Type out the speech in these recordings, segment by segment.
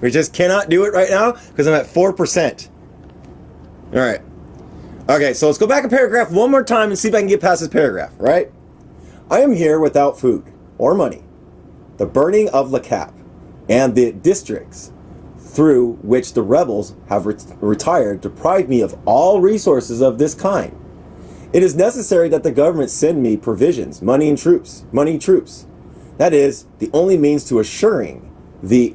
We just cannot do it right now because I'm at 4%. All right. Okay, so let's go back a paragraph one more time and see if I can get past this paragraph, right? I am here without food or money. The burning of Le Cap and the districts through which the rebels have retired deprive me of all resources of this kind. It is necessary that the government send me provisions, money and troops. That is the only means to assuring the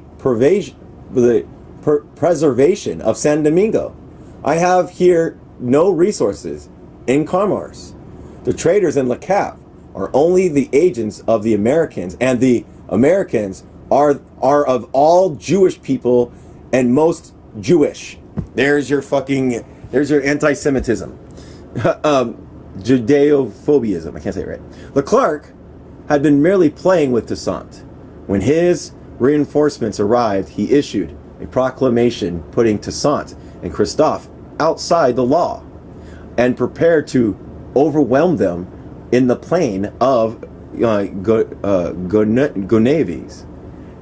preservation of San Domingo. I have here no resources in commerce. The traders in Le Cap are only the agents of the Americans, and the Americans are of all Jewish people and most Jewish. There's your anti-Semitism. Judeophobism. I can't say it right. Leclerc had been merely playing with Toussaint. When his reinforcements arrived, he issued a proclamation putting Toussaint and Christophe outside the law and prepared to overwhelm them in the plain of Gonaves.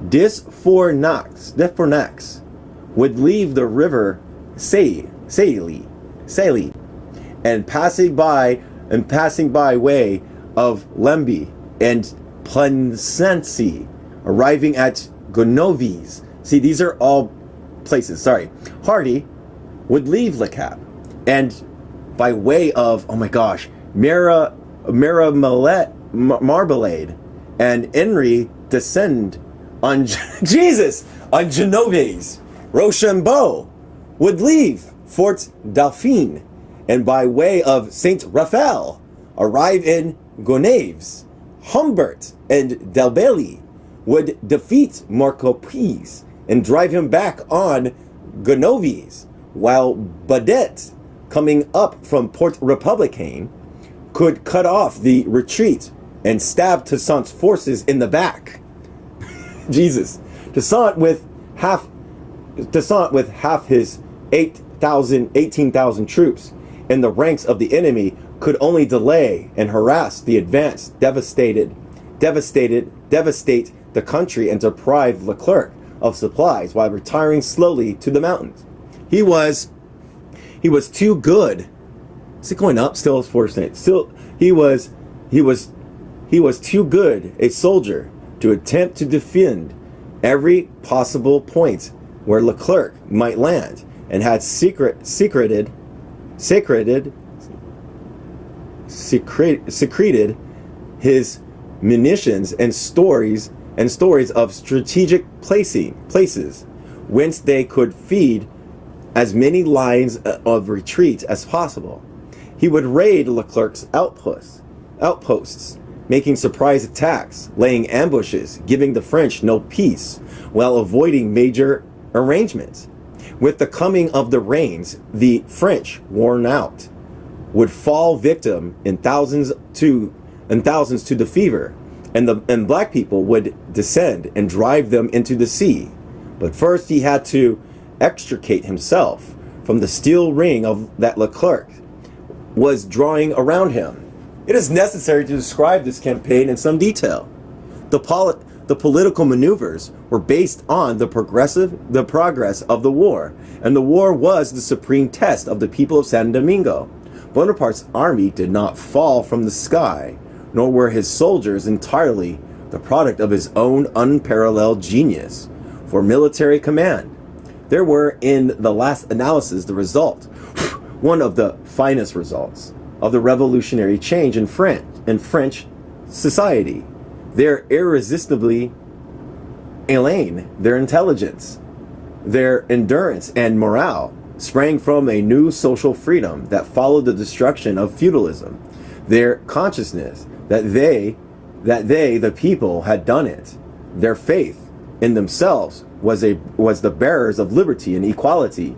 Desfournax would leave the river Sailly, and passing by way of Lemby and Placency, arriving at Gonaves. See, these are all places. Sorry. Hardy would leave Le Cap and by way of, oh my gosh, Marmalade and Henry descend on on Genoves. Rochambeau would leave Fort Dauphine and by way of Saint Raphael arrive in Gonaves. Humbert and Delbelli would defeat Marcopies and drive him back on Gonaves, while Badet, coming up from Port Republicain, could cut off the retreat and stab Toussaint's forces in the back. Jesus. Toussaint with half his 18,000 troops in the ranks of the enemy could only delay and harass the advance, devastate the country and deprive Leclerc of supplies while retiring slowly to the mountains. He was too good. Is it going up? Still, it's 4%. Still, he was too good a soldier to attempt to defend every possible point where Leclerc might land, and had secreted his munitions and stories of strategic places whence they could feed as many lines of retreat as possible. He would raid Leclerc's outposts, making surprise attacks, laying ambushes, giving the French no peace, while avoiding major arrangements. With the coming of the rains, the French, worn out, would fall victim in thousands to the fever, and black people would descend and drive them into the sea. But first he had to extricate himself from the steel ring of that Leclerc was drawing around him. It is necessary to describe this campaign in some detail. The political maneuvers were based on the progress of the war, and the war was the supreme test of the people of San Domingo. Bonaparte's army did not fall from the sky, nor were his soldiers entirely the product of his own unparalleled genius for military command. There were, in the last analysis, the result, one of the finest results, of the revolutionary change in French society. Their irresistibly elaine, their intelligence, their endurance and morale sprang from a new social freedom that followed the destruction of feudalism. Their consciousness that they, the people, had done it. Their faith in themselves was the bearers of liberty and equality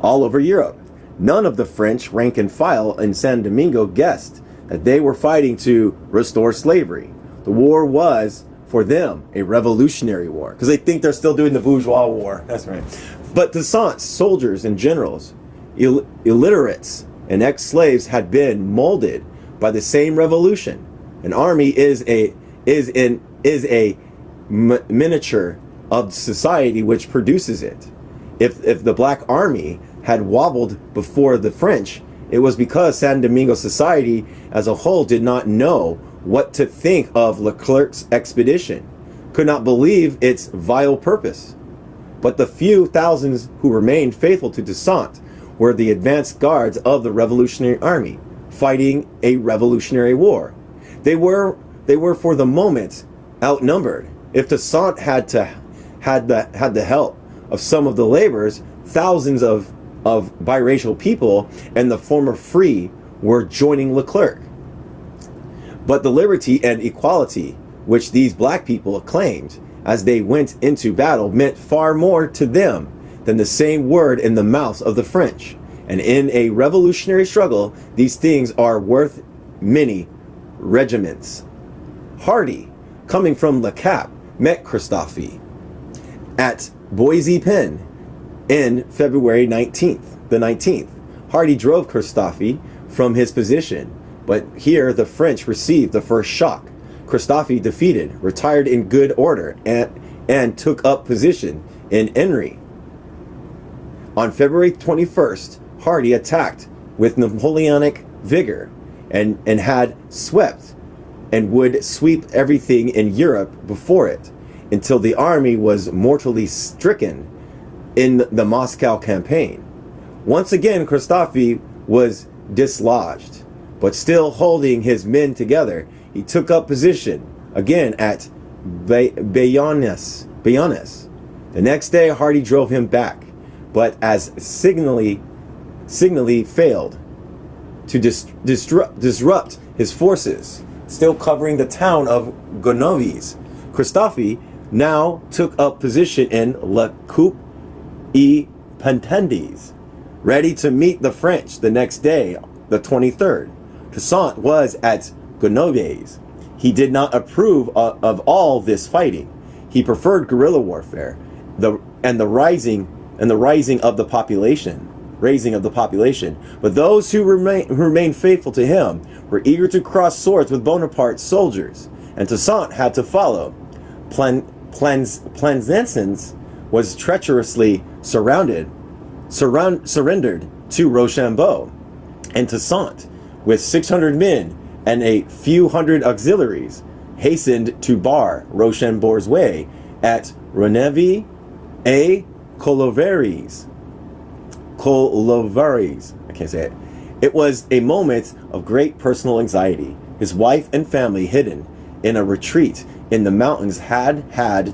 all over Europe. None of the French rank and file in San Domingo guessed that they were fighting to restore slavery. The war was, for them, a revolutionary war, because they think they're still doing the bourgeois war. That's right. But Toussaint's soldiers and generals, illiterates and ex-slaves, had been molded by the same revolution. An army is a miniature of society which produces it. If the Black Army had wobbled before the French, it was because San Domingo society as a whole did not know what to think of Leclerc's expedition, could not believe its vile purpose. But the few thousands who remained faithful to Toussaint were the advanced guards of the Revolutionary Army, fighting a revolutionary war. They were for the moment outnumbered. If Toussaint had the help of some of the laborers, thousands of biracial people and the former free were joining Leclerc. But the liberty and equality which these black people acclaimed as they went into battle meant far more to them than the same word in the mouths of the French. And in a revolutionary struggle, these things are worth many regiments. Hardy, coming from Le Cap, met Christophe at Boise Pen in February 19th. Hardy drove Christophe from his position, but here the French received the first shock. Christophe defeated, retired in good order, and took up position in Enry. On February 21st, Hardy attacked with Napoleonic vigor and had swept and would sweep everything in Europe before it until the army was mortally stricken in the Moscow campaign. Once again, Christophe was dislodged, but still holding his men together, he took up position again at Bayonnes. The next day, Hardy drove him back, but as signally failed to disrupt his forces, still covering the town of Gonoves. Christophe now took up position in La Coupe et Pentendes, ready to meet the French the next day, the 23rd. Toussaint was at Gonoves. He did not approve of all this fighting. He preferred guerrilla warfare, the raising of the population. But those who remained faithful to him were eager to cross swords with Bonaparte's soldiers, and Toussaint had to follow. Plaisance was treacherously surrendered to Rochambeau, and Toussaint, with 600 men and a few hundred auxiliaries, hastened to bar Rochambeau's way at Renevy et Colovaries. I can't say it. It was a moment of great personal anxiety. His wife and family, hidden in a retreat in the mountains, had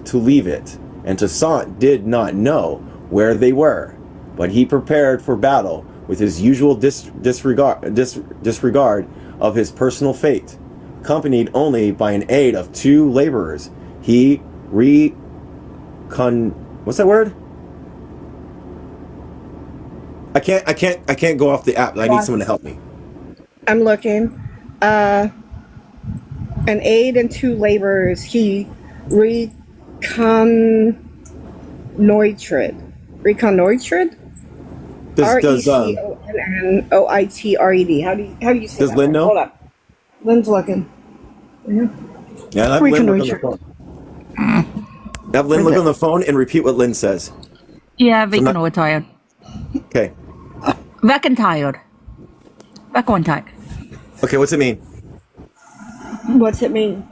to leave it, and Toussaint did not know where they were. But he prepared for battle with his usual disregard of his personal fate. Accompanied only by an aide of 2 laborers, he what's that word? I can't go off the app. I need someone to help me. I'm looking. An aide and 2 laborers. He reconnoitred. RECONNOITRED. How do you say Does that? Lynn know? Hold up. Lynn's looking. Yeah, have Lynn look on the phone. Have Lynn look on the phone and repeat what Lynn says. Yeah, reconnoitred. Okay. Reconnoitred. Okay, what's it mean? What's it mean?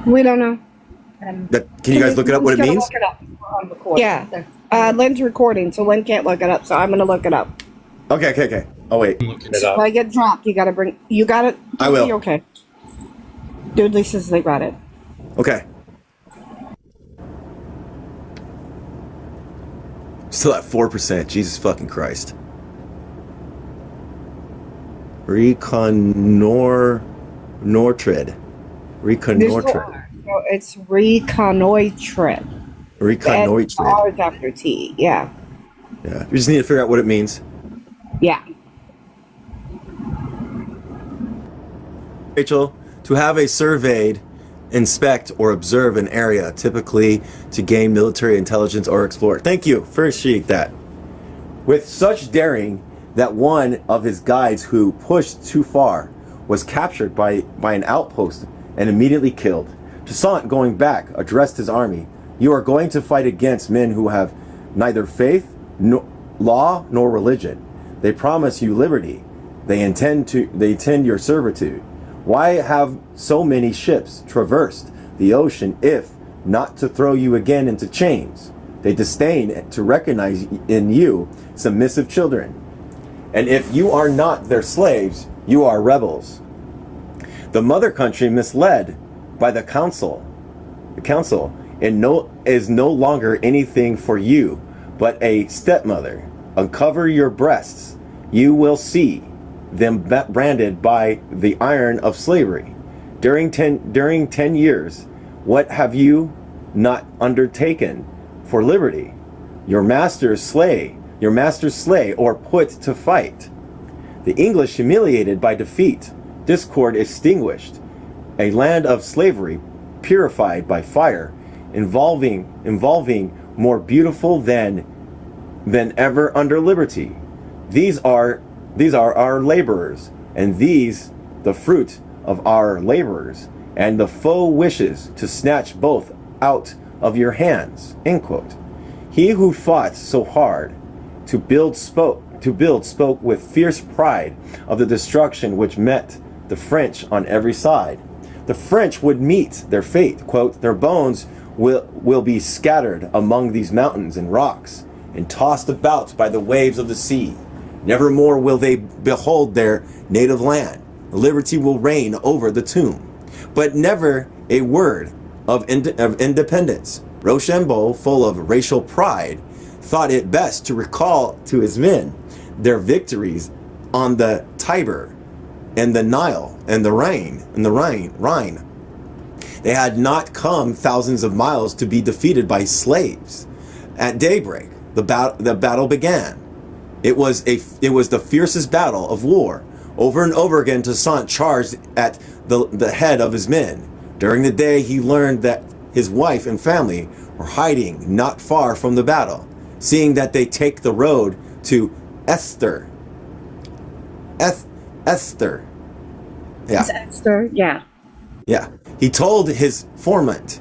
We don't know. Can you guys look it up what it means? Look it up. Yeah. Lynn's recording, so Lynn can't look it up, so I'm going to look it up. Okay. Oh, wait. If I get dropped, you got it. I will. Okay. Dudley says they got it. Okay. Still at 4%. Jesus fucking Christ. Reconnoitred. So it's reconnoitred. Reconnoitred. R's after T. Yeah. Yeah. We just need to figure out what it means. Yeah. Rachel, to have a surveyed, inspect, or observe an area, typically to gain military intelligence or explore. Thank you. Appreciate that. With such daring that one of his guides who pushed too far was captured by an outpost and immediately killed. Toussaint, going back, addressed his army. You are going to fight against men who have neither faith, law, nor religion. They promise you liberty. They intend your servitude. Why have so many ships traversed the ocean if not to throw you again into chains? They disdain to recognize in you submissive children. And if you are not their slaves, you are rebels. The mother country, misled by the council is no longer anything for you but a stepmother. Uncover your breasts. You will see them branded by the iron of slavery. During 10 years, what have you not undertaken for liberty? Your masters slay, or put to fight. The English humiliated by defeat, discord extinguished, a land of slavery purified by fire, involving more beautiful than ever under liberty. These are our laborers, and these the fruit of our laborers, and the foe wishes to snatch both out of your hands. End quote. He who fought so hard to build spoke with fierce pride of the destruction which met the French on every side. The French would meet their fate. Quote, their bones will be scattered among these mountains and rocks and tossed about by the waves of the sea. Never more will they behold their native land. Liberty will reign over the tomb. But never a word of independence. Rochambeau, full of racial pride, thought it best to recall to his men their victories on the Tiber and the Nile and the Rhine. They had not come thousands of miles to be defeated by slaves. At daybreak, the battle began. It was the fiercest battle of war. Over and over again, Toussaint charged at the head of his men. During the day, he learned that his wife and family were hiding not far from the battle, seeing that they take the road to Esther. Esther. Yeah. It's Esther, yeah. Yeah. He told his informant,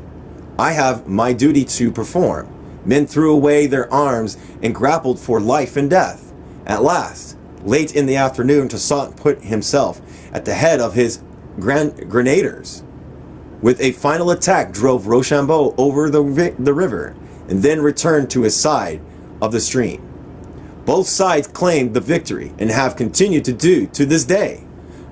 I have my duty to perform. Men threw away their arms and grappled for life and death. At last, late in the afternoon, Toussaint put himself at the head of his grenadiers. With a final attack, drove Rochambeau over the river and then returned to his side of the stream. Both sides claimed the victory and have continued to do to this day.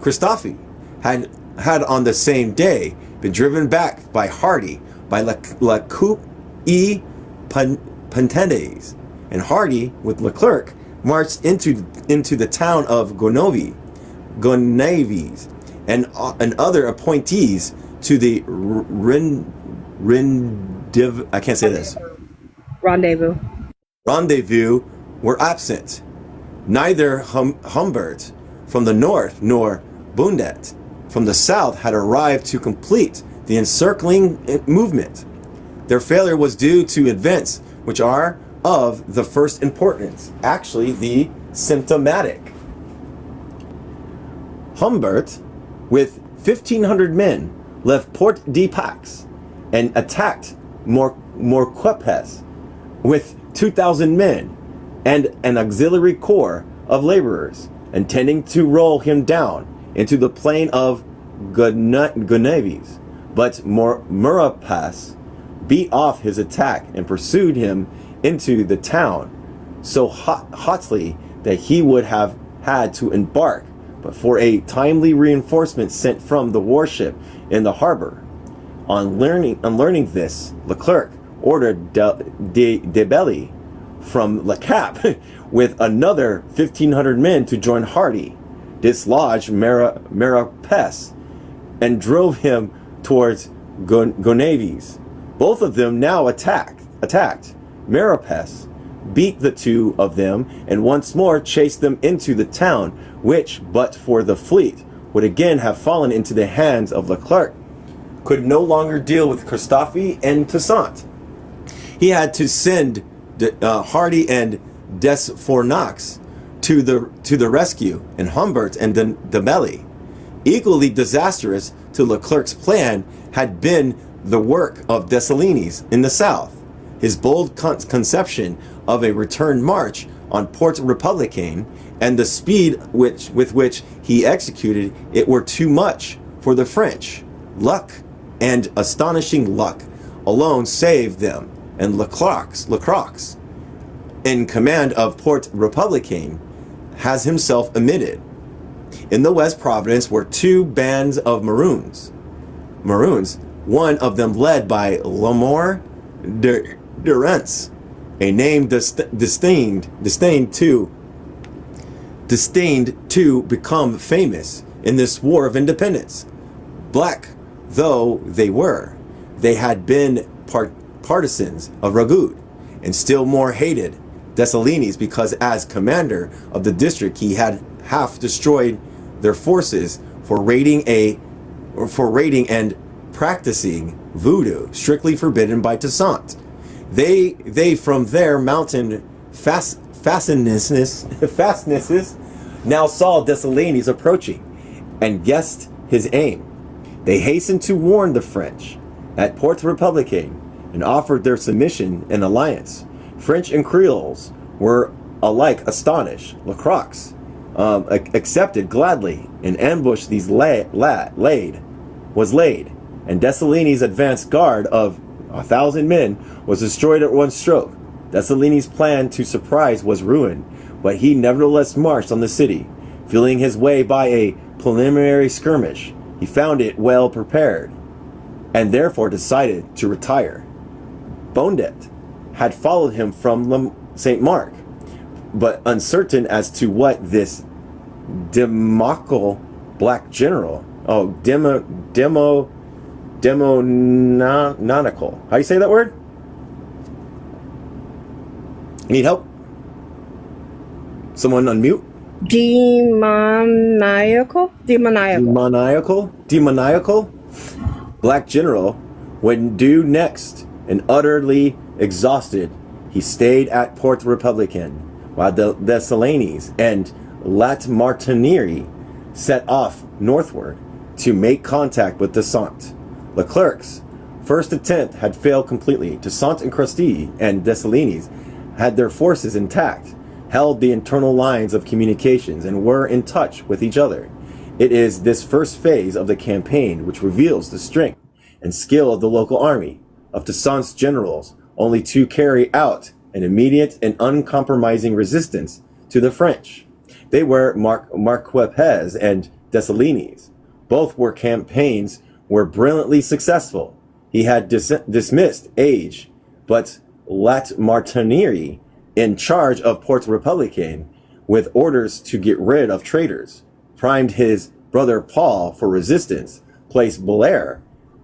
Christophe had on the same day been driven back by Hardy by La Coupe et Pentendes, and Hardy with Leclerc marched into the town of Gonaves and other appointees to the I can't say this. Rendezvous were absent. Neither Humbert from the north nor Bundet from the south had arrived to complete the encircling movement. Their failure was due to events which are of the first importance, actually the symptomatic. Humbert, with 1,500 men, left Port de Pax and attacked Morquepes with 2,000 men and an auxiliary corps of laborers, intending to roll him down into the plain of Gonaves. But Maurepas beat off his attack and pursued him into the town so hotly that he would have had to embark but for a timely reinforcement sent from the warship in the harbor. On learning this, Leclerc ordered de Belly from Le Cap with another 1,500 men to join Hardy, dislodged Maurepas, and drove him towards Gonaves. Both of them now attacked. Maurepas beat the two of them and once more chased them into the town, which, but for the fleet, would again have fallen into the hands of Leclerc, could no longer deal with Christophe and Toussaint. He had to send Hardy and Desfournax to the rescue, and Humbert and de Belly. Equally disastrous to Leclerc's plan had been the work of Dessalines in the south. His bold conception of a return march on Port Republicain and the speed with which he executed it were too much for the French. Luck, and astonishing luck, alone saved them, and Lecroix, in command of Port Republicain, has himself omitted. In the West Providence were two bands of Maroons, one of them led by Lamore de Rents, a name disdained to become famous in this war of independence. Black though they were, they had been partisans of Ragout, and still more hated Dessalines because as commander of the district he had half destroyed their forces for raiding and practicing voodoo, strictly forbidden by Toussaint. They from their mountain fastnesses now saw Dessalines approaching and guessed his aim. They hastened to warn the French at Port Republicain and offered their submission and alliance. French and Creoles were alike astonished. Lecroix accepted gladly, and ambush was laid, and Dessalines' advanced guard of 1,000 men was destroyed at one stroke. Dessalines' plan to surprise was ruined, but he nevertheless marched on the city, feeling his way by a preliminary skirmish. He found it well prepared, and therefore decided to retire. Bondet had followed him from St. Mark, but uncertain as to what this demoniacal black general, demoniacal, how do you say that word? Need help? Someone unmute? Demoniacal black general would do next, and utterly exhausted, he stayed at Port Republicain, while the Dessalines and Latmartiniere set off northward to make contact with Toussaint. Leclerc's first attempt had failed completely. Toussaint and Crusty and Dessalines had their forces intact, held the internal lines of communications, and were in touch with each other. It is this first phase of the campaign which reveals the strength and skill of the local army, of Toussaint's generals, only to carry out an immediate and uncompromising resistance to the French. They were Marquepez and Dessalines. Both were campaigns were brilliantly successful. He had dismissed Age, but Latmartiniere, in charge of Port Republicain, with orders to get rid of traitors, primed his brother Paul for resistance, placed Belair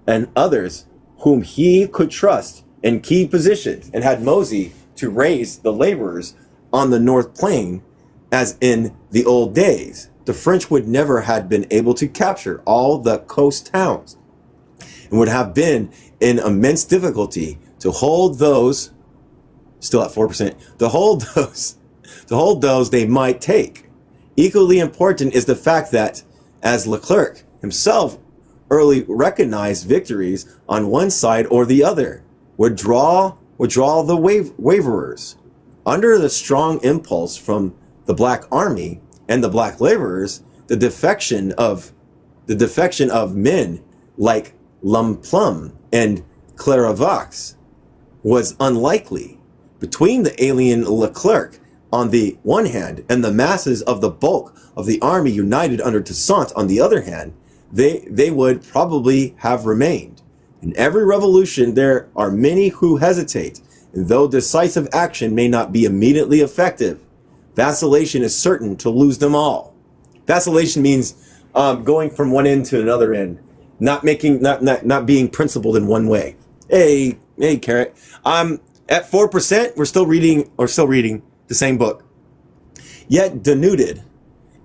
and others whom he could trust in key positions, and had Mosey to raise the laborers on the North Plain as in the old days. The French would never have been able to capture all the coast towns, and would have been in immense difficulty to hold those, still at 4%, to hold those they might take. Equally important is the fact that, as Leclerc himself early recognized, victories on one side or the other would draw the waverers. Under the strong impulse from the Black Army and the Black laborers, the defection of men like Lumplum and Clairvaux was unlikely. Between the alien Leclerc on the one hand and the masses of the bulk of the army united under Toussaint on the other hand, they would probably have remained. In every revolution there are many who hesitate, and though decisive action may not be immediately effective, vacillation is certain to lose them all. Vacillation means going from one end to another end, not being principled in one way. Hey, Carrot. At 4%, we're still reading the same book. Yet denuded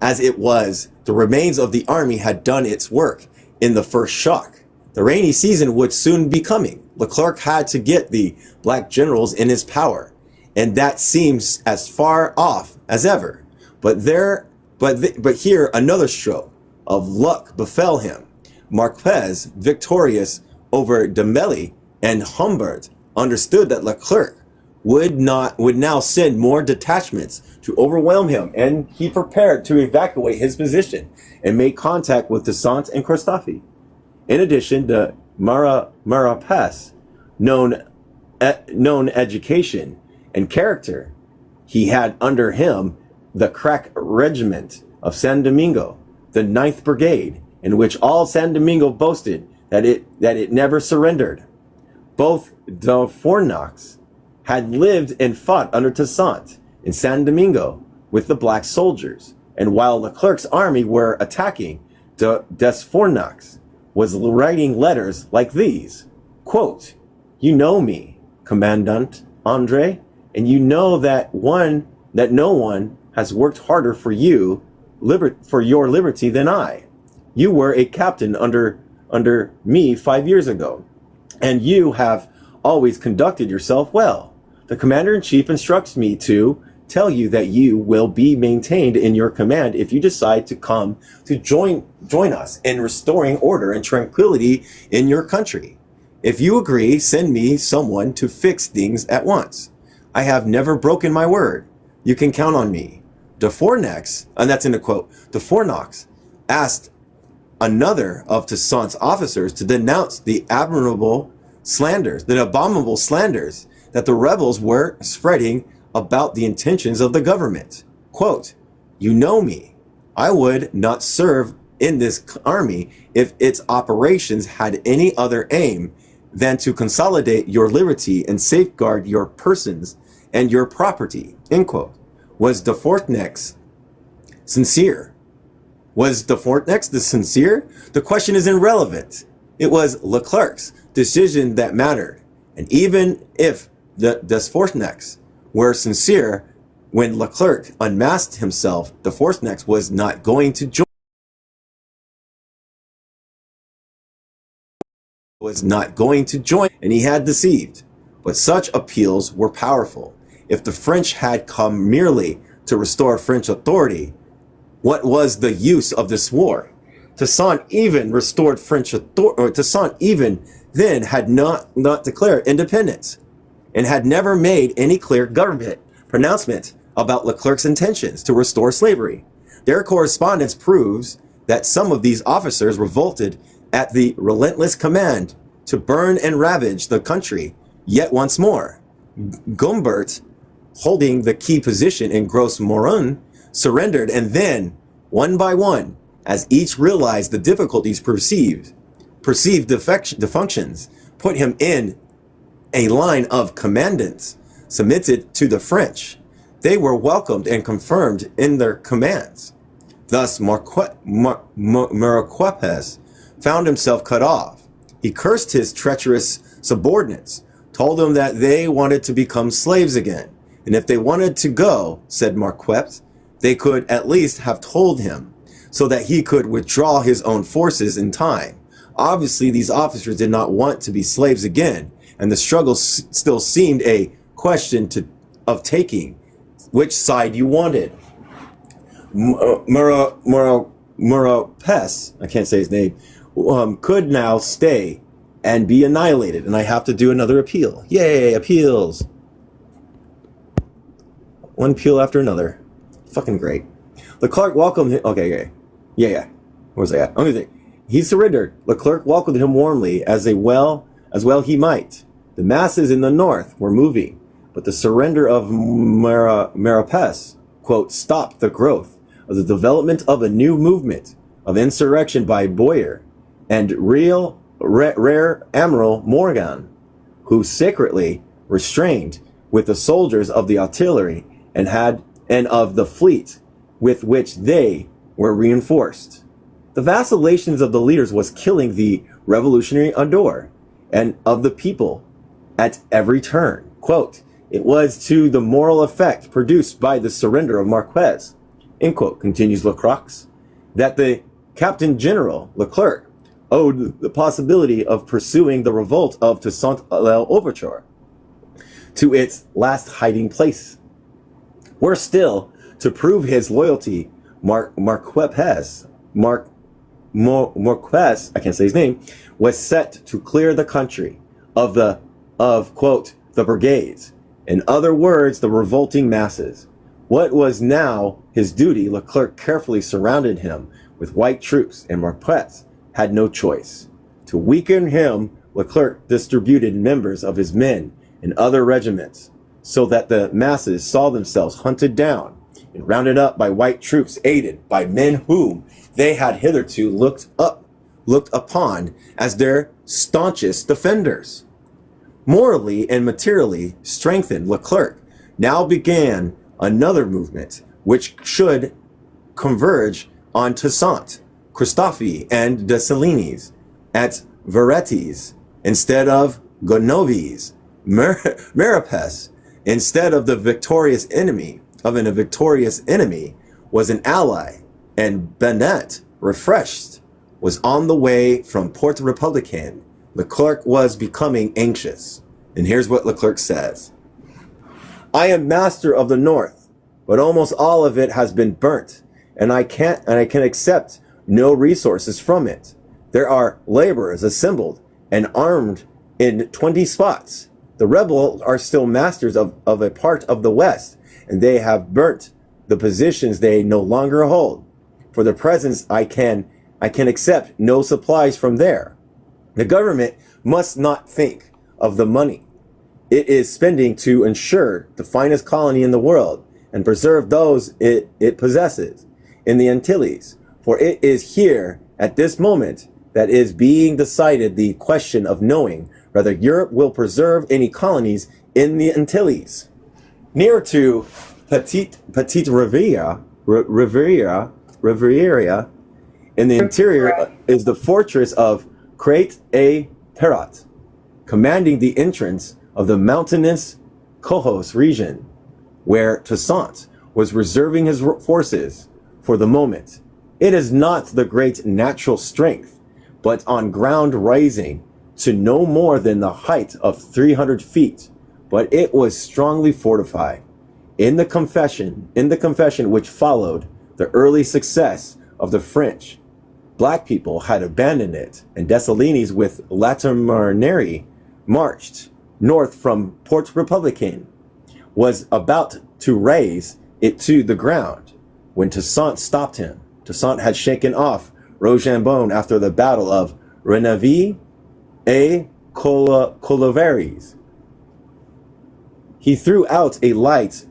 as it was, the remains of the army had done its work in the first shock. The rainy season would soon be coming. Leclerc had to get the black generals in his power, and that seems as far off as ever. But here another stroke of luck befell him. Marquez, victorious over Dembele and Humbert, understood that Leclerc would now send more detachments to overwhelm him, and he prepared to evacuate his position and make contact with Toussaint and Christophe. In addition, the Marapes, known education and character, he had under him the crack regiment of San Domingo, the 9th Brigade, in which all San Domingo boasted that it never surrendered. Both the Fornax had lived and fought under Toussaint in San Domingo with the black soldiers, and while Leclerc's army were attacking, Des Fornax was writing letters like these, quote, "You know me, Commandant Andre, and you know that no one has worked harder for your liberty than I. You were a captain under me 5 years ago, and you have always conducted yourself well. The commander-in-chief instructs me to tell you that you will be maintained in your command if you decide to come to join us in restoring order and tranquility in your country. If you agree, send me someone to fix things at once. I have never broken my word. You can count on me." De Fornax, and that's in the quote, De Fornax asked another of Toussaint's officers to denounce the abominable slanders that the rebels were spreading about the intentions of the government. Quote, "You know me. I would not serve in this army if its operations had any other aim than to consolidate your liberty and safeguard your persons and your property." End quote. Was De Fornax sincere? Was De Fornax the sincere? The question is irrelevant. It was Leclerc's decision that mattered. And even if the Des Fornax were sincere, when Leclerc unmasked himself, De Fornax was not going to join. And he had deceived. But such appeals were powerful. If the French had come merely to restore French authority, what was the use of this war? Toussaint even restored French authority. Toussaint even then had not declared independence and had never made any clear government pronouncement about Leclerc's intentions to restore slavery. Their correspondence proves that some of these officers revolted at the relentless command to burn and ravage the country yet once more. Gumbert, holding the key position in Gros Morun, surrendered, and then, one by one, as each realized the difficulties perceived defunctions, put him in a line of commandants, submitted to the French. They were welcomed and confirmed in their commands. Thus, Marquepes found himself cut off. He cursed his treacherous subordinates, told them that they wanted to become slaves again, and if they wanted to go, said Marquepes, they could at least have told him, so that he could withdraw his own forces in time. Obviously, these officers did not want to be slaves again, and the struggle still seemed a question of taking which side you wanted. Marapes, I can't say his name, could now stay and be annihilated, and I have to do another appeal. Yay, appeals! One appeal after another. Fucking great. Leclerc welcomed him. Okay. Yeah. Where was I at? Okay. He surrendered. Leclerc welcomed him warmly, as well he might. The masses in the north were moving, but the surrender of Marapes, quote, stopped the growth of the development of a new movement of insurrection by Boyer and Rear Admiral Morgan, who secretly restrained with the soldiers of the artillery and of the fleet with which they were reinforced. The vacillations of the leaders was killing the revolutionary ardor and of the people at every turn. Quote, "It was to the moral effect produced by the surrender of Marquez," end quote, continues Leclerc, that the Captain General Leclerc owed the possibility of pursuing the revolt of Toussaint l'Ouverture to its last hiding place. Worse still, to prove his loyalty, Marquez, I can't say his name, was set to clear the country of the of, quote, the brigades. In other words, the revolting masses. What was now his duty, Leclerc carefully surrounded him with white troops, and Marquette had no choice. To weaken him, Leclerc distributed members of his men in other regiments, so that the masses saw themselves hunted down and rounded up by white troops aided by men whom they had hitherto looked upon as their staunchest defenders. Morally and materially strengthened, Leclerc now began another movement which should converge on Toussaint, Christophe, and Dessalines at Varetes instead of Gonoves, Maripes instead of a victorious enemy, was an ally, and Benet, refreshed, was on the way from Port Republican. Leclerc was becoming anxious. And here's what Leclerc says. I am master of the North, but almost all of it has been burnt, and I can accept no resources from it. There are laborers assembled and armed in 20 spots. The rebels are still masters of a part of the West, and they have burnt the positions they no longer hold. For the present, I can accept no supplies from there. The government must not think of the money it is spending to ensure the finest colony in the world and preserve those it possesses in the Antilles. For it is here at this moment that is being decided the question of knowing whether Europe will preserve any colonies in the Antilles. Near to Petite Riviera in the interior is the fortress of Crête-et-Perrot, commanding the entrance of the mountainous Cahos region, where Toussaint was reserving his forces for the moment. It is not the great natural strength, but on ground rising to no more than the height of 300 feet, but it was strongly fortified. In the confession which followed the early success of the French, black people had abandoned it, and Dessalines with Latimernerie marched north from Port Republican, was about to raise it to the ground when Toussaint stopped him. Toussaint had shaken off Rochambeau after the battle of Renaville et Coloveres. He threw out a light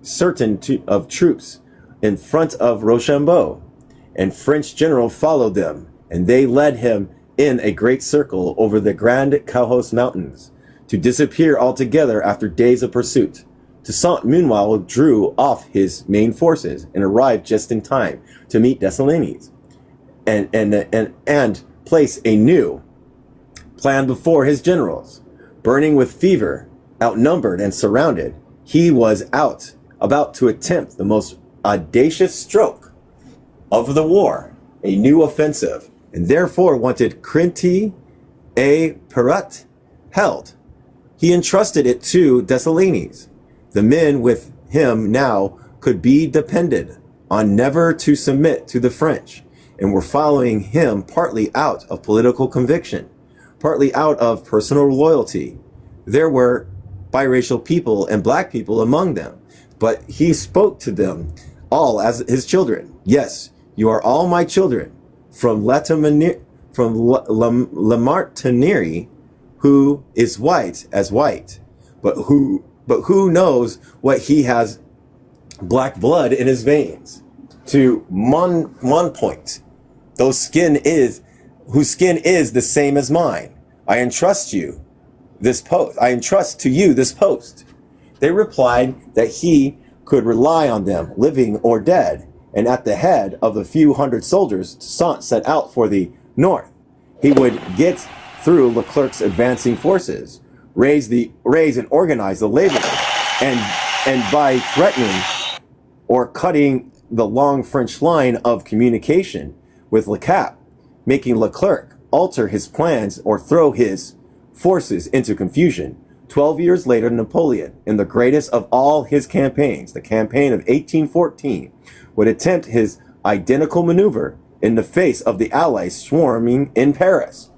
certain of troops in front of Rochambeau, and French general followed them, and they led him in a great circle over the Grand Cahos Mountains, to disappear altogether after days of pursuit. Toussaint meanwhile drew off his main forces and arrived just in time to meet Dessalines and place a new plan before his generals. Burning with fever, outnumbered and surrounded, he was about to attempt the most audacious stroke of the war, a new offensive, and therefore wanted Crête-et-Perrot held. He entrusted it to Dessalines. The men with him now could be depended on never to submit to the French, and were following him partly out of political conviction, partly out of personal loyalty. There were biracial people and black people among them, but he spoke to them all as his children. Yes, you are all my children, from Lamartiniere, who is white as white, but who knows what he has black blood in his veins, to Monpoint, whose skin is the same as mine. I entrust to you this post. They replied that he could rely on them, living or dead, and at the head of a few hundred soldiers, Toussaint set out for the north. He would get through Leclerc's advancing forces, raise and organize the laborers, and by threatening or cutting the long French line of communication with Le Cap, making Leclerc alter his plans or throw his forces into confusion. 12 years later, Napoleon, in the greatest of all his campaigns, the campaign of 1814, would attempt his identical maneuver in the face of the Allies swarming in Paris.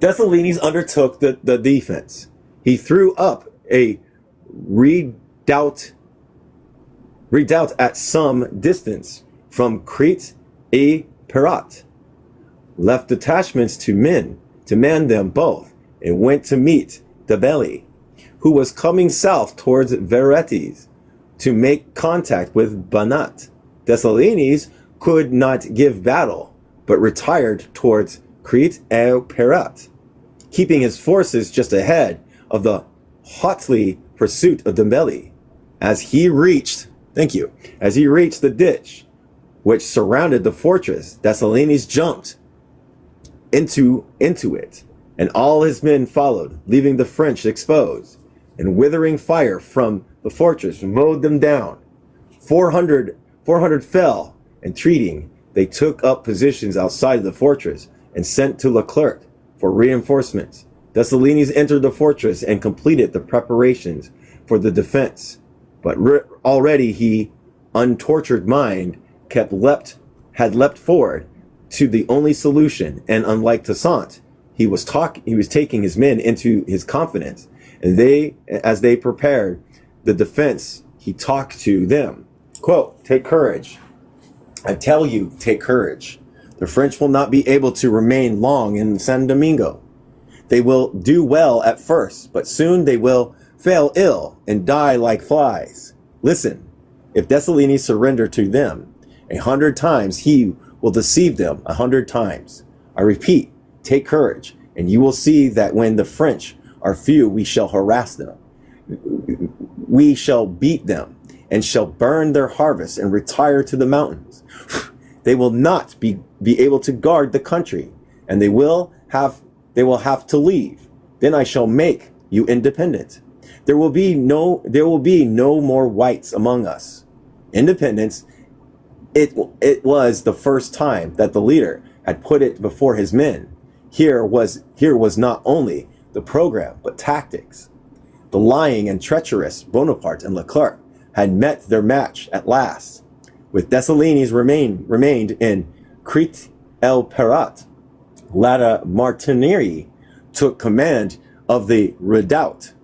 Dessalines undertook the defense. he threw up a redoubt at some distance from Crete et Perat, left detachments to man them both, and went to meet Debeli, who was coming south towards Veretes to make contact with Banat. Dessalines could not give battle, but retired towards Crete et Perat, keeping his forces just ahead of the hotly pursuit of Debeli. As he reached the ditch which surrounded the fortress, Dessalines jumped into it, and all his men followed, leaving the French exposed, and withering fire from the fortress mowed them down. 400 fell, entreating. They took up positions outside the fortress and sent to Leclerc for reinforcements. Dessalines entered the fortress and completed the preparations for the defense, but already he, untortured mind, had leapt forward to the only solution, and unlike Toussaint, he was taking his men into his confidence, and as they prepared the defense, he talked to them. Quote, "Take courage. I tell you, take courage. The French will not be able to remain long in San Domingo. They will do well at first, but soon they will fail ill and die like flies. Listen, if Dessalines surrender to them 100 times, he will deceive them 100 times. I repeat, take courage, and you will see that when the French are few, we shall harass them. We shall beat them and shall burn their harvests and retire to the mountains. They will not be able to guard the country, and they will have to leave. Then I shall make you independent. There will be no more whites among us. Independence. It was the first time that the leader had put it before his men. Here was not only the program, but tactics. The lying and treacherous Bonaparte and Leclerc had met their match at last. With Dessalines remained in Crete el Perat, Lada Martineri took command of the redoubt.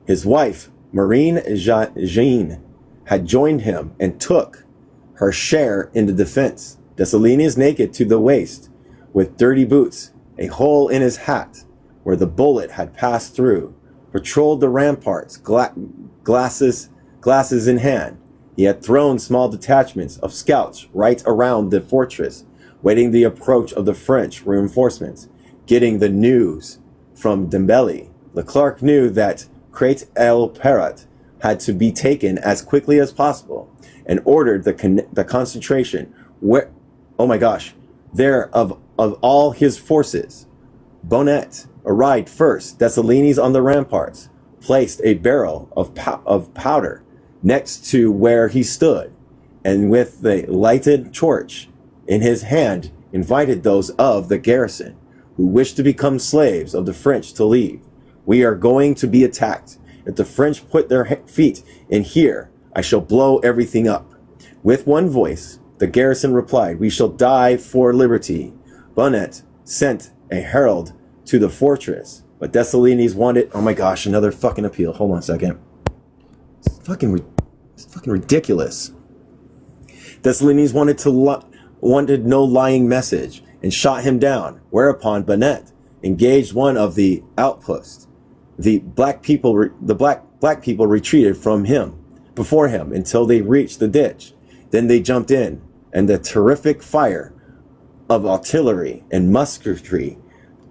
His wife, Marine Jeanne, had joined him and took her share in the defense. Dessalines, naked to the waist, with dirty boots, a hole in his hat where the bullet had passed through, patrolled the ramparts, glasses in hand. He had thrown small detachments of scouts right around the fortress, waiting the approach of the French reinforcements, getting the news from Debeli. Leclerc knew that Crete el Perat had to be taken as quickly as possible, and ordered the concentration of all his forces. Bonnet arrived first. Dessalines on the ramparts placed a barrel of powder next to where he stood, and with the lighted torch in his hand invited those of the garrison who wished to become slaves of the French to leave. We are going to be attacked. If the French put their feet in here, I shall blow everything up. With one voice, the garrison replied, we shall die for liberty. Bonnet sent a herald to the fortress, but Dessalines wanted, oh my gosh, another fucking appeal. Hold on a second. It's fucking ridiculous. Dessalines wanted no lying message and shot him down, whereupon Bonnet engaged one of the outposts. The black people retreated before him until they reached the ditch. Then they jumped in, and the terrific fire of artillery and musketry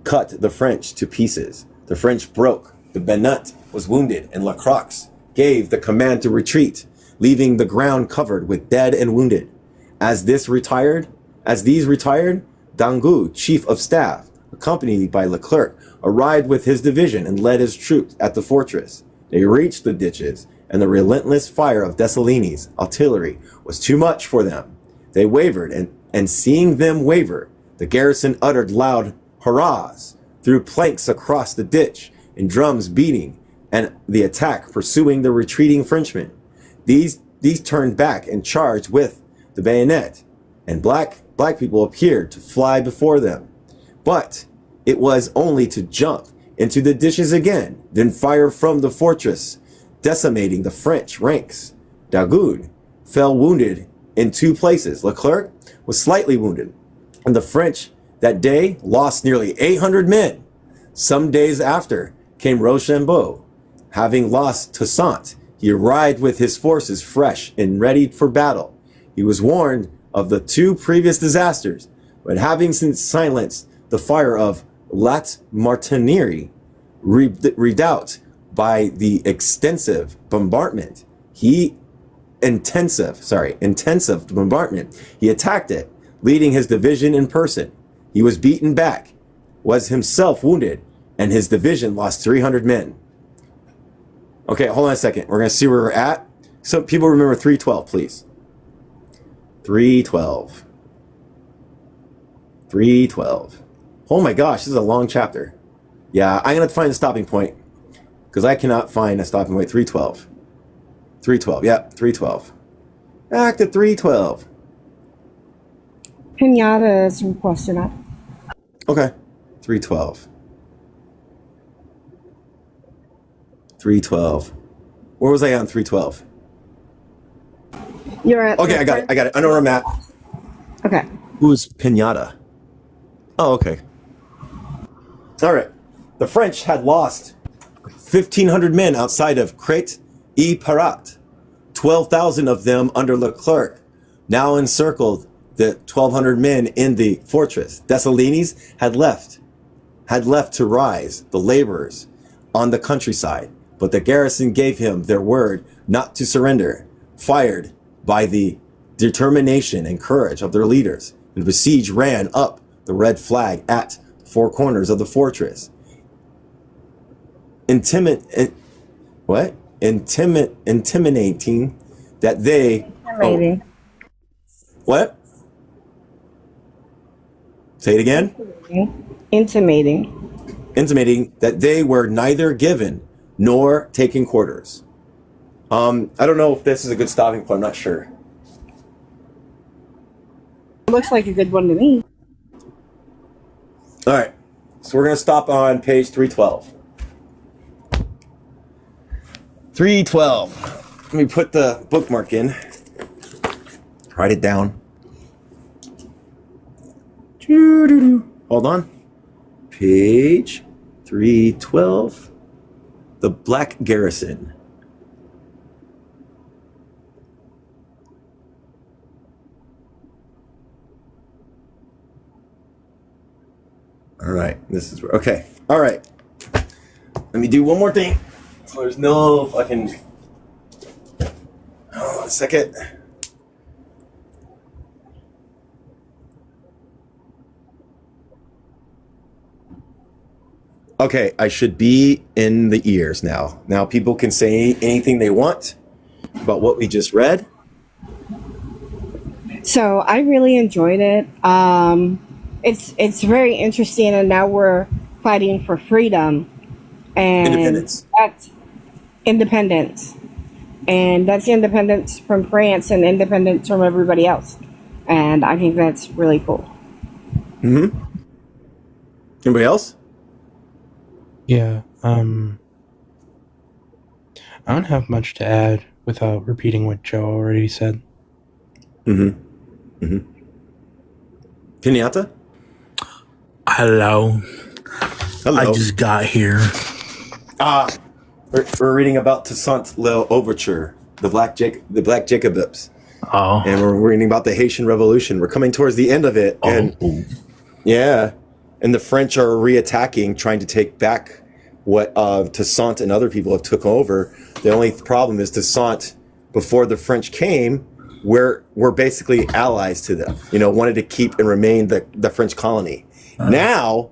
cut the French to pieces. The French broke. The Bonnet was wounded, and Leclerc gave the command to retreat, leaving the ground covered with dead and wounded. As these retired, Dangu, chief of staff, accompanied by Leclerc, arrived with his division and led his troops at the fortress. They reached the ditches, and the relentless fire of Dessalines' artillery was too much for them. They wavered, and seeing them waver, the garrison uttered loud hurrahs, threw planks across the ditch, and drums beating, and the attack pursuing the retreating Frenchmen. These turned back and charged with the bayonet, and black people appeared to fly before them. But it was only to jump into the dishes again. Then fire from the fortress, decimating the French ranks. Dagoud fell wounded in 2 places. Leclerc was slightly wounded, and the French that day lost nearly 800 men. Some days after came Rochambeau. Having lost Toussaint, he arrived with his forces fresh and ready for battle. He was warned of the 2 previous disasters, but having since silenced the fire of Lat Martiniere redoubt by the intensive bombardment, he attacked it, leading his division in person. He was beaten back, was himself wounded, and his division lost 300 men. Okay, hold on a second. We're going to see where we're at. So people remember 312, please. 312. 312. Oh my gosh, this is a long chapter. Yeah, I'm going to find a stopping point because I cannot find a stopping point. 312. 312, yep, 312. Back to 312. Pinata is requested up. Okay, 312. 312. Where was I on 312? You're at. Okay, I got it. I know where I'm at. Okay. Who's Pinata? Oh, okay. All right. The French had lost 1,500 men outside of Crête-et-Parat. 12,000 of them under Leclerc now encircled the 1,200 men in the fortress. Dessalines had left to rise the laborers on the countryside, but the garrison gave him their word not to surrender. Fired by the determination and courage of their leaders, the besieged ran up the red flag at the 4 corners of the fortress. Intimidating that they... Intimidating. What? Say it again. Intimating that they were neither given nor taking quarters. I don't know if this is a good stopping point. I'm not sure. It looks like a good one to me. All right. So we're going to stop on page 312. 312. Let me put the bookmark in. Write it down. Hold on. Page 312. The Black Garrison. All right. This is where. Okay. All right. Let me do one more thing. So there's no fucking. Hold on a second. Okay, I should be in the ears now. Now people can say anything they want about what we just read. So I really enjoyed it. It's very interesting, and now we're fighting for freedom and Independence. That's independence, and that's independence from France and independence from everybody else. And I think that's really cool. Mm-hmm. Anybody else? Yeah, I don't have much to add without repeating what Joe already said. Mm-hmm. Mm-hmm. Pinata? Hello. Hello. I just got here. We're reading about Toussaint L'Ouverture, the Black Jacobins. Oh. And we're reading about the Haitian Revolution. We're coming towards the end of it. And yeah. And the French are reattacking, trying to take back what Toussaint and other people have took over. The only problem is Toussaint, before the French came, we're basically allies to them. You know, wanted to keep and remain the French colony. Now,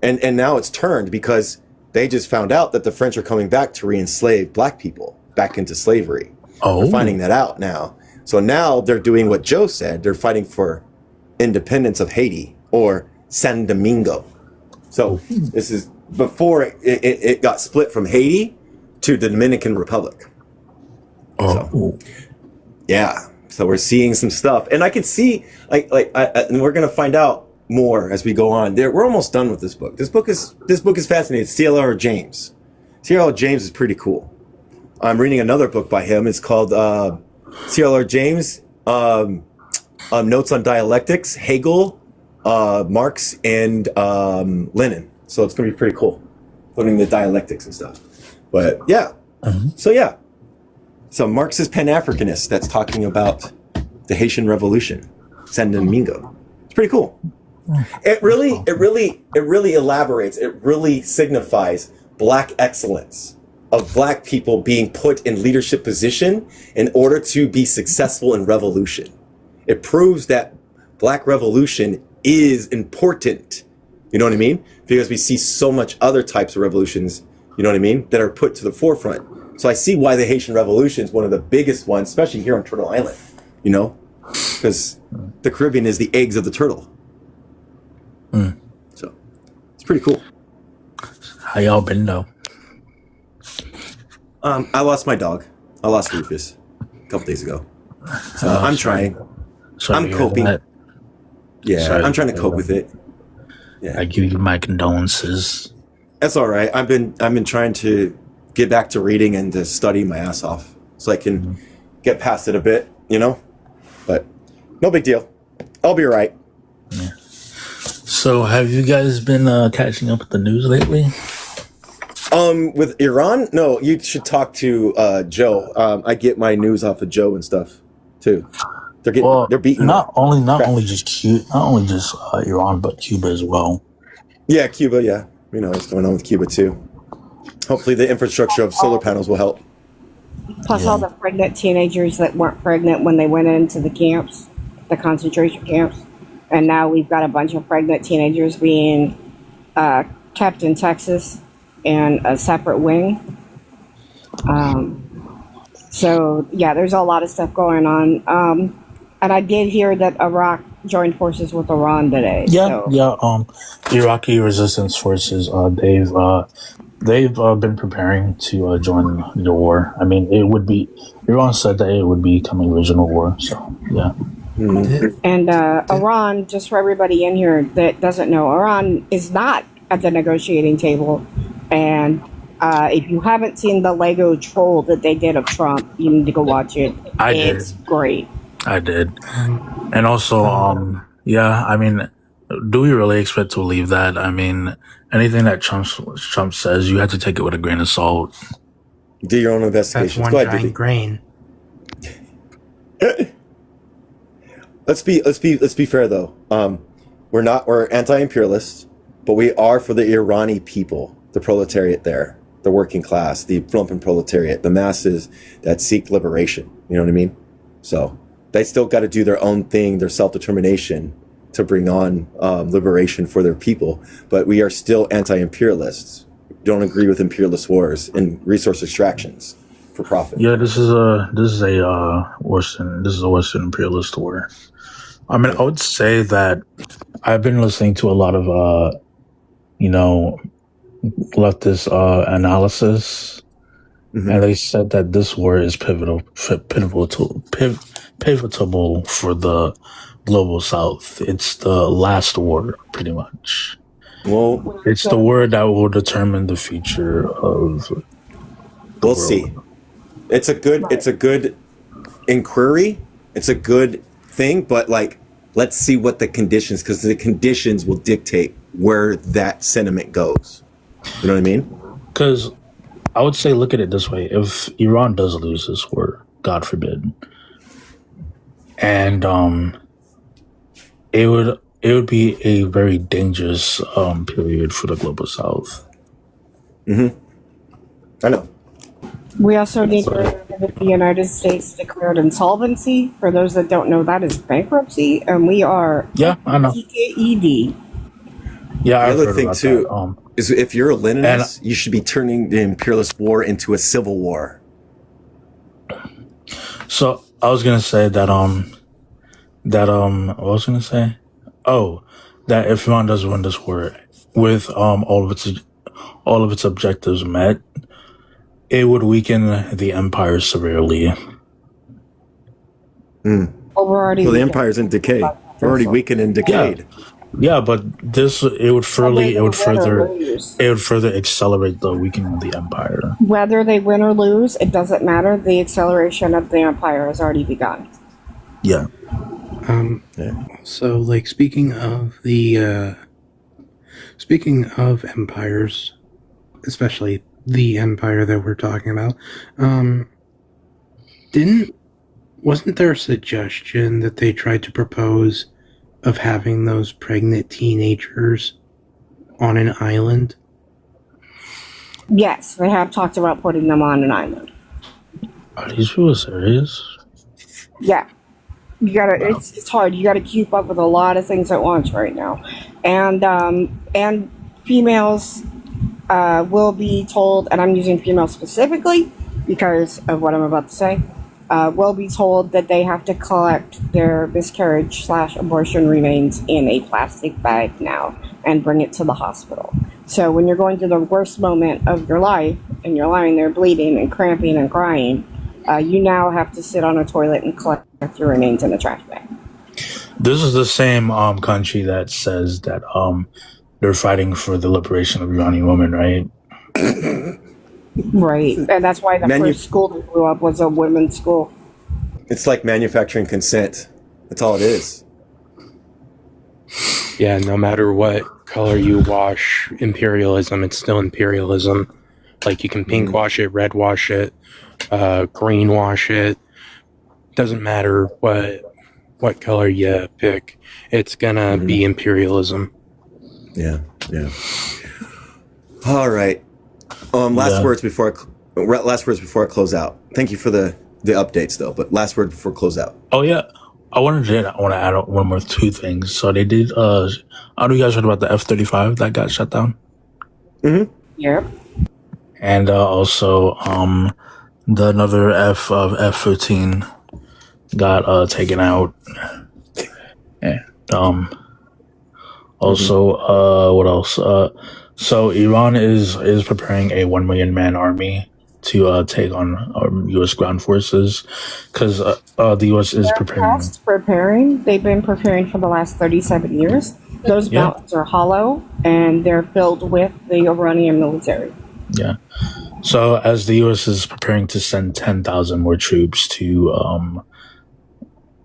and now it's turned because they just found out that the French are coming back to re-enslave black people back into slavery. Oh. They're finding that out now. So now they're doing what Joe said. They're fighting for independence of Haiti or San Domingo. So this is before it got split from Haiti to the Dominican Republic. So, yeah. So we're seeing some stuff, and I can see and we're gonna find out more as we go on. We're almost done with this book. This book is fascinating. CLR James. CLR James is pretty cool. I'm reading another book by him. It's called CLR James, Notes on Dialectics, Hegel, Marx, and Lenin. So it's going to be pretty cool, learning the dialectics and stuff. But yeah, so Marxist Pan-Africanist that's talking about the Haitian Revolution, Saint Domingo. It's pretty cool. It really elaborates. It really signifies Black excellence of Black people being put in leadership position in order to be successful in revolution. It proves that Black revolution is important. You know what I mean? Because we see so much other types of revolutions, you know what I mean, that are put to the forefront. So I see why the Haitian Revolution is one of the biggest ones, especially here on Turtle Island, you know, because the Caribbean is the eggs of the turtle. So it's pretty cool. How y'all been though? I lost my dog. I lost Rufus a couple days ago. So I'm trying. I'm coping. Yeah, sorry, I'm trying to cope with it. Yeah. I give you my condolences. That's all right. I've been trying to get back to reading and to study my ass off so I can get past it a bit, you know? But no big deal. I'll be all right. Yeah. So have you guys been catching up with the news lately? With Iran? No, you should talk to Joe. I get my news off of Joe and stuff too. They're beating not only just Iran, but Cuba as well. Yeah, Cuba. Yeah, you know what's going on with Cuba too. Hopefully, the infrastructure of solar panels will help. Plus, all the pregnant teenagers that weren't pregnant when they went into the camps, the concentration camps, and now we've got a bunch of pregnant teenagers being kept in Texas in a separate wing. So yeah, there's a lot of stuff going on. And I did hear that Iraq joined forces with Iran today. The Iraqi resistance forces, they've been preparing to join the war. I mean, Iran said that it would become a regional war. So yeah. Mm-hmm. And Iran, just for everybody in here that doesn't know, Iran is not at the negotiating table. And if you haven't seen the Lego troll that they did of Trump, you need to go watch it. It's great. I did. And also, I mean, do we really expect to believe that? I mean, anything that Trump says, you have to take it with a grain of salt. Do your own investigation. That's one giant grain. Let's be fair though. We're anti-imperialist, but we are for the Irani people, the proletariat there, the working class, the lumpen proletariat, the masses that seek liberation. You know what I mean? So they still got to do their own thing, their self-determination to bring on liberation for their people. But we are still anti-imperialists. Don't agree with imperialist wars and resource extractions for profit. Yeah, this is a Western imperialist war. I mean, I would say that I've been listening to a lot of leftist analysis, and they said that this war is pivotal for the global South. It's the last war, pretty much. Well, it's the war that will determine the future of. We'll see. It's a good inquiry. It's a good thing, but let's see what the conditions, because the conditions will dictate where that sentiment goes. You know what I mean? Because I would say, look at it this way: if Iran does lose this war, God forbid, and it would be a very dangerous period for the global South. I know. We also need to remember that the United States declared insolvency. For those that don't know, that is bankruptcy, and we are I know. ED. Yeah, the other thing too is if you're a Leninist, you should be turning the imperialist war into a civil war. So I was gonna say that what was I gonna say? Oh, that if Iran does win this war with all of its objectives met, it would weaken the empire severely. Well, the empire's in decay. We're already weakened and decayed. Yeah, but it would Whether they win or lose. accelerate the weakening of the empire. Whether they win or lose, it doesn't matter. The acceleration of the empire has already begun. Yeah. So, like, speaking of empires, especially the empire that we're talking about, wasn't there a suggestion that they tried to propose of having those pregnant teenagers on an island? Yes, they have talked about putting them on an island. Are these people serious? Yeah. You gotta. It's hard. You gotta keep up with a lot of things at once right now, and females will be told, and I'm using females specifically because of what I'm about to say. Will be told that they have to collect their miscarriage/abortion remains in a plastic bag now and bring it to the hospital. So when you're going through the worst moment of your life and you're lying there bleeding and cramping and crying, you now have to sit on a toilet and collect your remains in a trash bag. This is the same country that says that they're fighting for the liberation of Iranian women, right? Right, and that's why the first school that blew up was a women's school. It's like manufacturing consent. That's all it is. Yeah, no matter what color you wash imperialism, it's still imperialism. Like, you can pink wash it, red wash it, green wash it. Doesn't matter what color you pick. It's gonna be imperialism. Yeah. All right. Last words before I close out. Thank you for the updates, though. But last word before close out. Oh yeah, I want to add one more two things. So they did. I don't know if you guys heard about the F-35 that got shut down. Mm-hmm. Yep. And also another F-15 got taken out. And also what else? So Iran is preparing a 1 million man army to take on U.S. ground forces because the U.S. is preparing. They've been preparing for the last 37 years. Those mountains are hollow and they're filled with the Iranian military. Yeah. So as the U.S. is preparing to send 10,000 more troops to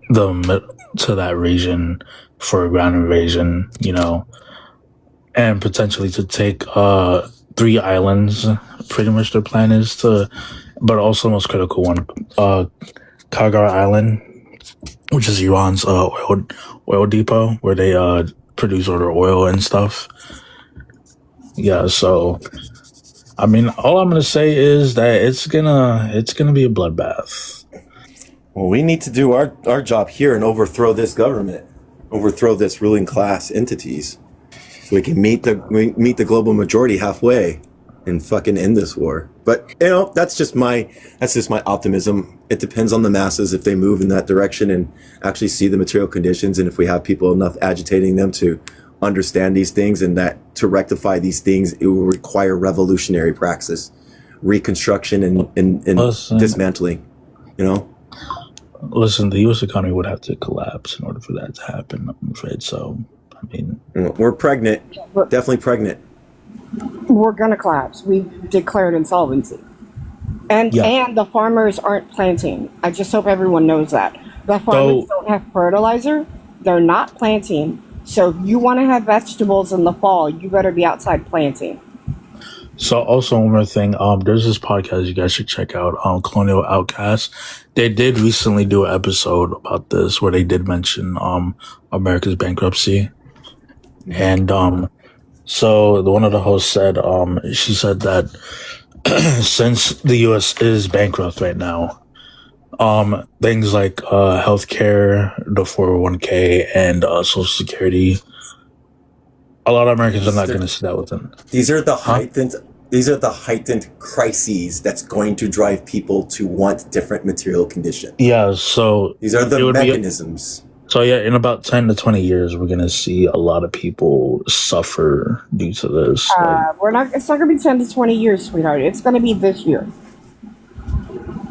that region for a ground invasion, and potentially to take 3 islands. Pretty much their plan is to, but also the most critical one, Kagar Island, which is Iran's oil depot where they produce all their oil and stuff. Yeah, so I mean, all I'm gonna say is that it's gonna be a bloodbath. Well, we need to do our job here and overthrow this government, overthrow this ruling class entities, so we can meet the global majority halfway and fucking end this war. But that's just my optimism. It depends on the masses if they move in that direction and actually see the material conditions, and if we have people enough agitating them to understand these things, and that to rectify these things it will require revolutionary praxis, reconstruction and dismantling. Listen, the U.S. economy would have to collapse in order for that to happen, I'm afraid. So, I mean, we're pregnant, definitely pregnant. We're gonna collapse. We've declared insolvency, and the farmers aren't planting. I just hope everyone knows that the farmers don't have fertilizer. They're not planting. So if you want to have vegetables in the fall, you better be outside planting. So also one more thing, there's this podcast you guys should check out, Colonial Outcast. They did recently do an episode about this where they did mention America's bankruptcy. And so one of the hosts said, she said that since the US is bankrupt right now, things like healthcare, the 401k, and Social Security, a lot of Americans are not going to see that with them. These are the heightened crises that's going to drive people to want different material conditions. Yeah, so these are the mechanisms. So yeah, in about 10 to 20 years, we're going to see a lot of people suffer due to this. It's not going to be 10 to 20 years, sweetheart. It's going to be this year.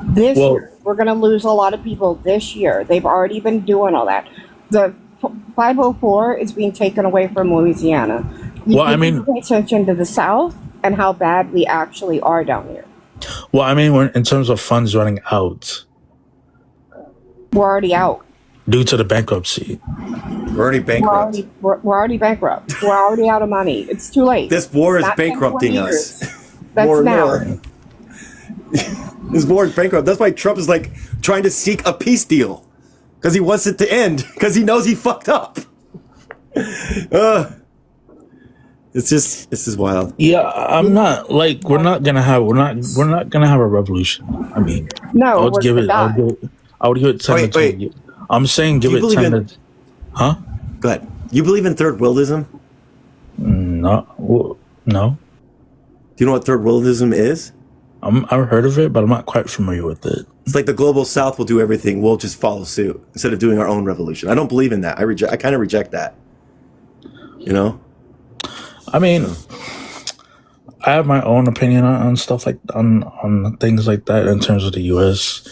This year. We're going to lose a lot of people this year. They've already been doing all that. The 504 is being taken away from Louisiana. You Well, I need to mean, pay attention to the South and how bad we actually are down here. in terms of funds running out We're already out. due to the bankruptcy. We're already bankrupt. We're already bankrupt. We're already out of money. It's too late. This war is Not 10, 20 bankrupting years. us. That's More and now. more. This war is bankrupt. That's why Trump is like trying to seek a peace deal. Because he wants it to end. Because he knows he fucked up. It's just wild. Yeah, I'm not like we're not gonna have a revolution. I mean, No, I would we're give gonna it. I die. would give it 10 Wait, to 20. wait. I'm saying give Do it you 10 believe to. Huh? Go ahead. You believe in third worldism? No. No. Do you know what third worldism is? I've heard of it, but I'm not quite familiar with it. It's like the global south will do everything. We'll just follow suit instead of doing our own revolution. I don't believe in that. I kind of reject that. You know? I mean, I have my own opinion on stuff like on things like that in terms of the U.S.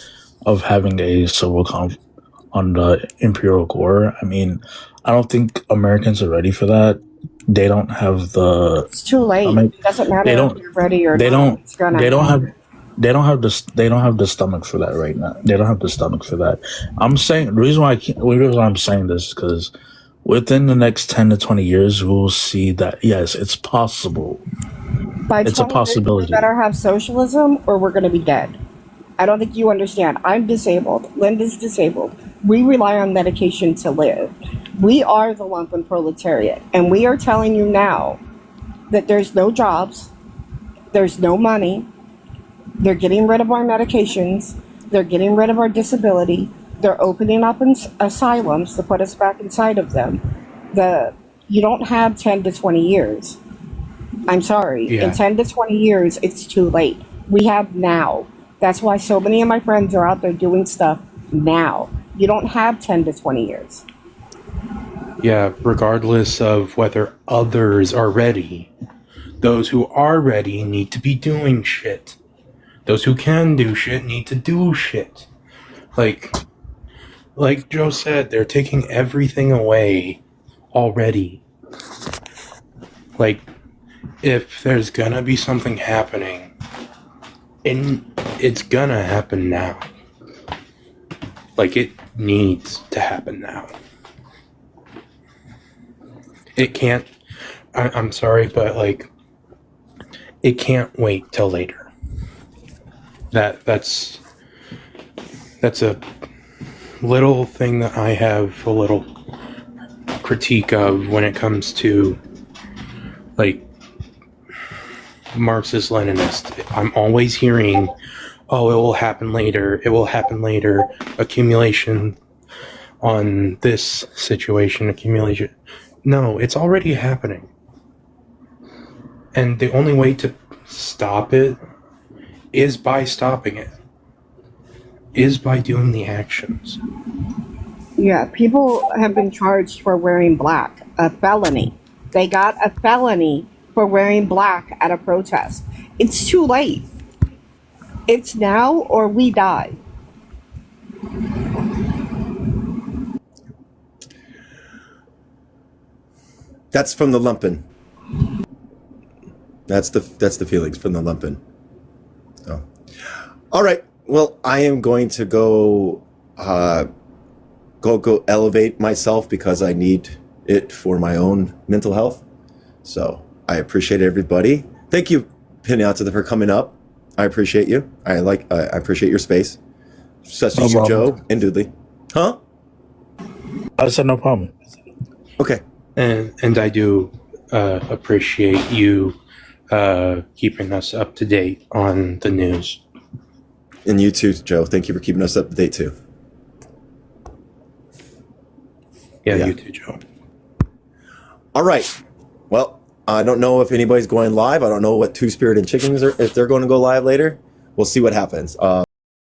of having a civil on the imperial core. I mean, I don't think Americans are ready for that. They don't have the. It's too late. I mean, It doesn't matter they if don't. you're ready or They not. don't. It's gonna They don't happen. have. They don't have the. They don't have the stomach for that right now. They don't have the stomach for that. I'm saying the reason why I'm saying this is because within the next 10 to 20 years, we'll see that yes, it's possible. By It's a 20 years, possibility. we better have socialism or we're gonna be dead. I don't think you understand. I'm disabled. Linda's disabled. We rely on medication to live. We are the lumpen proletariat, and we are telling you now that there's no jobs, there's no money. They're getting rid of our medications. They're getting rid of our disability. They're opening up asylums to put us back inside of them. You don't have 10 to 20 years. I'm sorry. Yeah. In 10 to 20 years, it's too late. We have now. That's why so many of my friends are out there doing stuff now. You don't have 10 to 20 years. Yeah, regardless of whether others are ready, those who are ready need to be doing shit. Those who can do shit need to do shit. Like Joe said, they're taking everything away already. Like, if there's gonna be something happening, and it's gonna happen now. Like, it needs to happen now. It can't, I'm sorry, but like, it can't wait till later. That's a little thing that I have a little critique of when it comes to like Marxist Leninist. I'm always hearing, oh, it will happen later, accumulation on this situation, accumulation. No, it's already happening. And the only way to stop it is by stopping it. Is by doing the actions. Yeah, people have been charged for wearing black, a felony. They got a felony for wearing black at a protest. It's too late. It's now or we die. That's from the lumpen. That's the feelings from the lumpen. So, all right. Well, I am going to go elevate myself because I need it for my own mental health. So I appreciate everybody. Thank you, Pinata, for coming up. I appreciate you. I appreciate your space, especially you, Joe and Doodley. Huh? I said no problem. Okay. And I do appreciate you keeping us up to date on the news. And you too, Joe. Thank you for keeping us up to date too. Yeah, you too, Joe. All right. Well, I don't know if anybody's going live. I don't know what Two Spirit and Chickens are, if they're going to go live later. We'll see what happens.